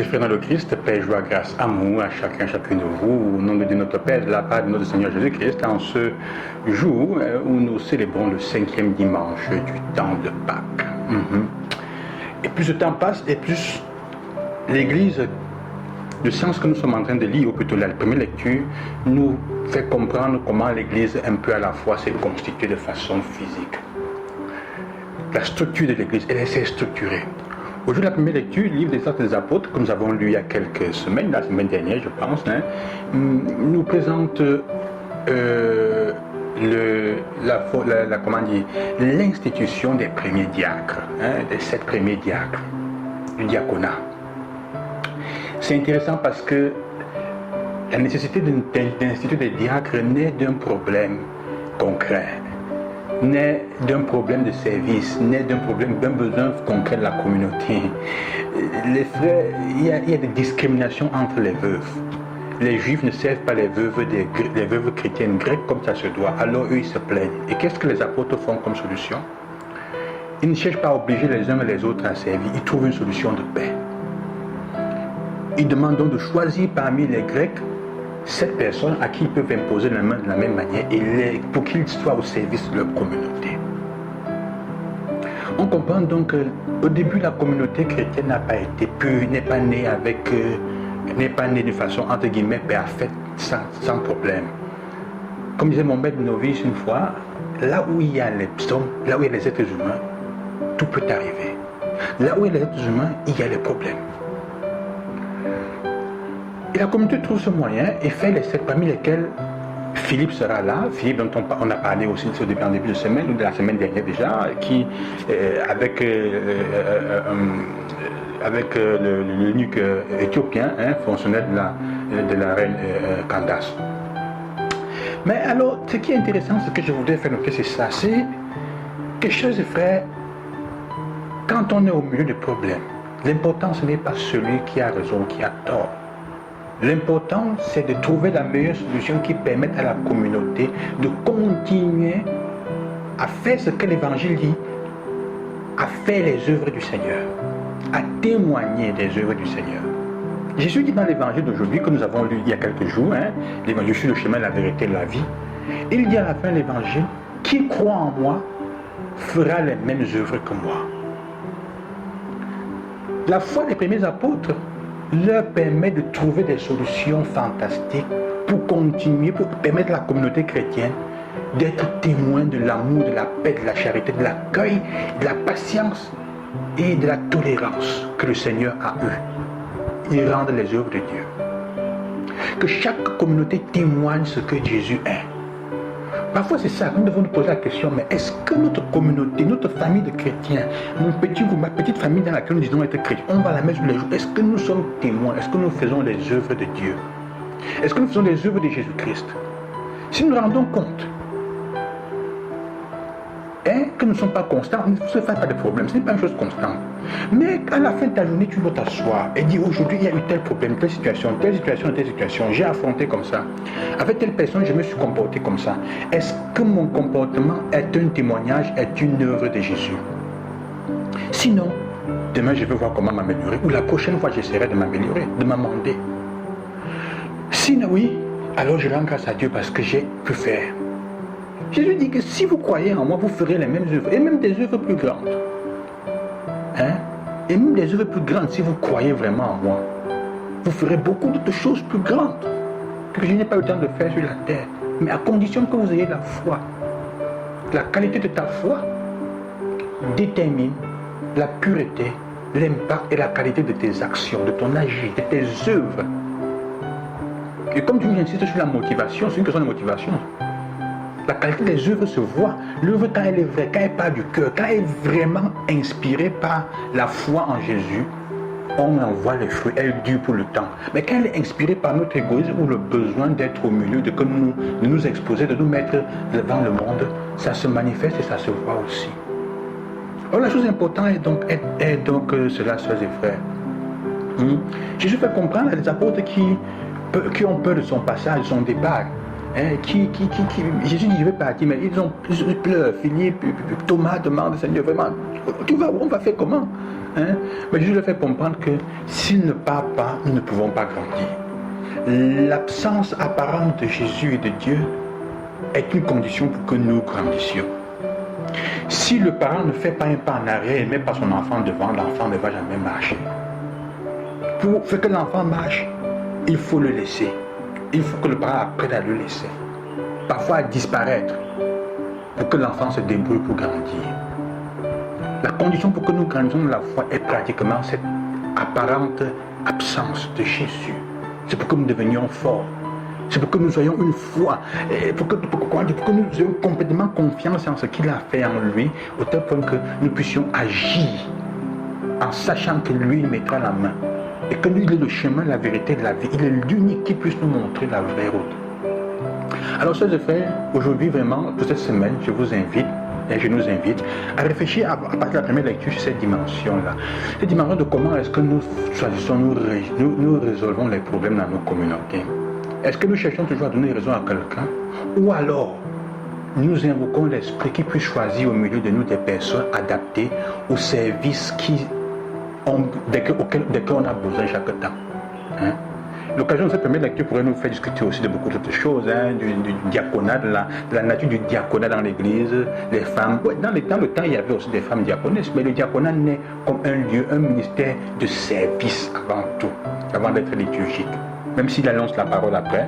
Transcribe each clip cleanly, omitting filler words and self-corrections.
frères dans le Christ, paix, joie, grâce, amour à chacun, chacune de vous, au nom de Dieu notre Père, de la part de notre Seigneur Jésus-Christ, en ce jour où nous célébrons le 5e dimanche du temps de Pâques. Et plus le temps passe, et plus l'Église, le sens que nous sommes en train de lire, ou plutôt la première lecture, nous fait comprendre comment l'Église, un peu à la fois, s'est constituée de façon physique. La structure de l'Église, elle s'est structurée. Aujourd'hui, la première lecture, le livre des Actes des Apôtres, que nous avons lu il y a quelques semaines, la semaine dernière, je pense, nous présente l'institution des premiers diacres, des 7 premiers diacres, du diaconat. C'est intéressant parce que la nécessité d'instituer des diacres naît d'un problème concret, naît d'un problème de service, naît d'un besoin concret de la communauté. Les frères, il y a des discriminations entre les veuves. Les juifs ne servent pas les veuves chrétiennes grecques comme ça se doit, alors eux ils se plaignent. Et qu'est-ce que les apôtres font comme solution? Ils ne cherchent pas à obliger les uns et les autres à servir, ils trouvent une solution de paix. Ils demandent donc de choisir parmi les Grecs 7 personnes à qui ils peuvent imposer la main de la même manière et pour qu'ils soient au service de leur communauté. On comprend donc qu'au début, la communauté chrétienne n'a pas été pure, n'est pas née de façon entre guillemets parfaite, sans problème. Comme disait mon maître novice une fois, là où il y a les hommes, là où il y a les êtres humains, tout peut arriver. Là où il y a les êtres humains, il y a les problèmes. Et la communauté trouve ce moyen et fait les 7 parmi lesquels Philippe sera là. Philippe dont on a parlé aussi en début de semaine ou de la semaine dernière déjà, qui avec l'eunuque éthiopien, fonctionnaire de la reine Candace. Mais alors, ce qui est intéressant, ce que je voudrais faire noter, c'est ça, c'est que, chers frères, quand on est au milieu de problèmes, l'important ce n'est pas celui qui a raison ou qui a tort. L'important, c'est de trouver la meilleure solution qui permette à la communauté de continuer à faire ce que l'Évangile dit, à faire les œuvres du Seigneur, à témoigner des œuvres du Seigneur. Jésus dit dans l'Évangile d'aujourd'hui, que nous avons lu il y a quelques jours, l'Évangile, je suis le chemin, la vérité, la vie, il dit à la fin de l'Évangile, qui croit en moi fera les mêmes œuvres que moi. La foi des premiers apôtres leur permet de trouver des solutions fantastiques pour continuer, pour permettre à la communauté chrétienne d'être témoin de l'amour, de la paix, de la charité, de l'accueil, de la patience et de la tolérance que le Seigneur a eu. Ils rendent les œuvres de Dieu. Que chaque communauté témoigne ce que Jésus est. Parfois c'est ça, nous devons nous poser la question, mais est-ce que notre communauté, notre famille de chrétiens, ma petite famille dans laquelle nous disons être chrétiens, on va à la messe tous les jours, est-ce que nous sommes témoins, est-ce que nous faisons les œuvres de Dieu? Est-ce que nous faisons les œuvres de Jésus-Christ? Si nous nous rendons compte que nous ne sommes pas constants, ne se fait pas de problème, ce n'est pas une chose constante. Mais à la fin de ta journée, tu dois t'asseoir et dire aujourd'hui il y a eu tel problème, telle situation, j'ai affronté comme ça. Avec telle personne, je me suis comporté comme ça. Est-ce que mon comportement est un témoignage, est une œuvre de Jésus? Sinon, demain je vais voir comment m'améliorer, ou la prochaine fois j'essaierai de m'améliorer, de m'amender. Sinon oui, alors je rends grâce à Dieu parce que j'ai pu faire. Jésus dit que si vous croyez en moi, vous ferez les mêmes œuvres, et même des œuvres plus grandes. Et même des œuvres plus grandes, si vous croyez vraiment en moi, vous ferez beaucoup d'autres choses plus grandes que je n'ai pas eu le temps de faire sur la terre. Mais à condition que vous ayez la foi. La qualité de ta foi détermine la pureté, l'impact et la qualité de tes actions, de ton agir, de tes œuvres. Et comme tu insistes sur la motivation, c'est une question de motivation. La qualité des œuvres se voit. L'œuvre, quand elle est vraie, quand elle part du cœur, quand elle est vraiment inspirée par la foi en Jésus, on en voit les fruits, elle dure pour le temps. Mais quand elle est inspirée par notre égoïsme ou le besoin d'être au milieu, de nous exposer, de nous mettre devant le monde, ça se manifeste et ça se voit aussi. Alors la chose importante est donc cela, sœurs et frères. Jésus fait comprendre à des apôtres qui ont peur de son passage, de son départ. Jésus dit je vais partir, mais ils pleurent. Philippe, Thomas demande, Seigneur, vraiment, tu vas où, on va faire comment? hein, mais Jésus leur fait comprendre que s'il ne part pas, nous ne pouvons pas grandir. L'absence apparente de Jésus et de Dieu est une condition pour que nous grandissions. Si le parent ne fait pas un pas en arrière et met pas son enfant devant, l'enfant ne va jamais marcher. Pour faire que l'enfant marche, il faut le laisser. Il faut que le parent apprenne à le laisser. Parfois à disparaître pour que l'enfant se débrouille pour grandir. La condition pour que nous grandissions dans la foi est pratiquement cette apparente absence de Jésus. C'est pour que nous devenions forts. C'est pour que nous ayons une foi, pour que nous ayons complètement confiance en ce qu'il a fait en lui, au tel point que nous puissions agir en sachant que lui mettra la main. Et que lui, il est le chemin, la vérité de la vie. Il est l'unique qui puisse nous montrer la vraie route. Alors, chers frères, aujourd'hui, vraiment, pour cette semaine, je vous invite, et je nous invite à réfléchir à partir de la première lecture sur cette dimension-là. Cette dimension de comment est-ce que nous choisissons, nous résolvons les problèmes dans nos communautés. Est-ce que nous cherchons toujours à donner raison à quelqu'un? Ou alors, nous invoquons l'esprit qui puisse choisir au milieu de nous des personnes adaptées aux services desquels on a besoin chaque temps. Hein? L'occasion de cette première lecture pourrait nous faire discuter aussi de beaucoup d'autres choses, hein, du diaconat, de la nature du diaconat dans l'église, les femmes. Ouais, dans le temps, il y avait aussi des femmes diaconesses, mais le diaconat naît comme un lieu, un ministère de service avant tout, avant d'être liturgique. Même s'il annonce la parole après,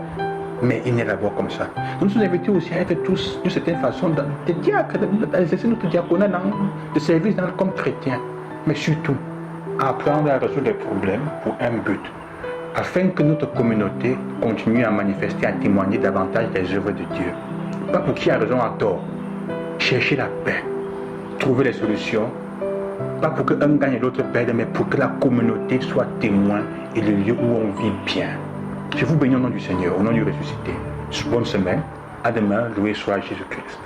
mais il n'est d'abord comme ça. Nous nous invitons aussi à être tous, d'une certaine façon, des diacres, à exercer notre diaconat de service comme chrétiens, mais surtout à apprendre à résoudre les problèmes pour un but, afin que notre communauté continue à manifester, à témoigner davantage des œuvres de Dieu. Pas pour qui a raison à tort, chercher la paix, trouver les solutions, pas pour qu'un gagne et l'autre perde, mais pour que la communauté soit témoin et le lieu où on vit bien. Je vous bénis au nom du Seigneur, au nom du ressuscité. Bonne semaine, à demain, loué soit Jésus-Christ.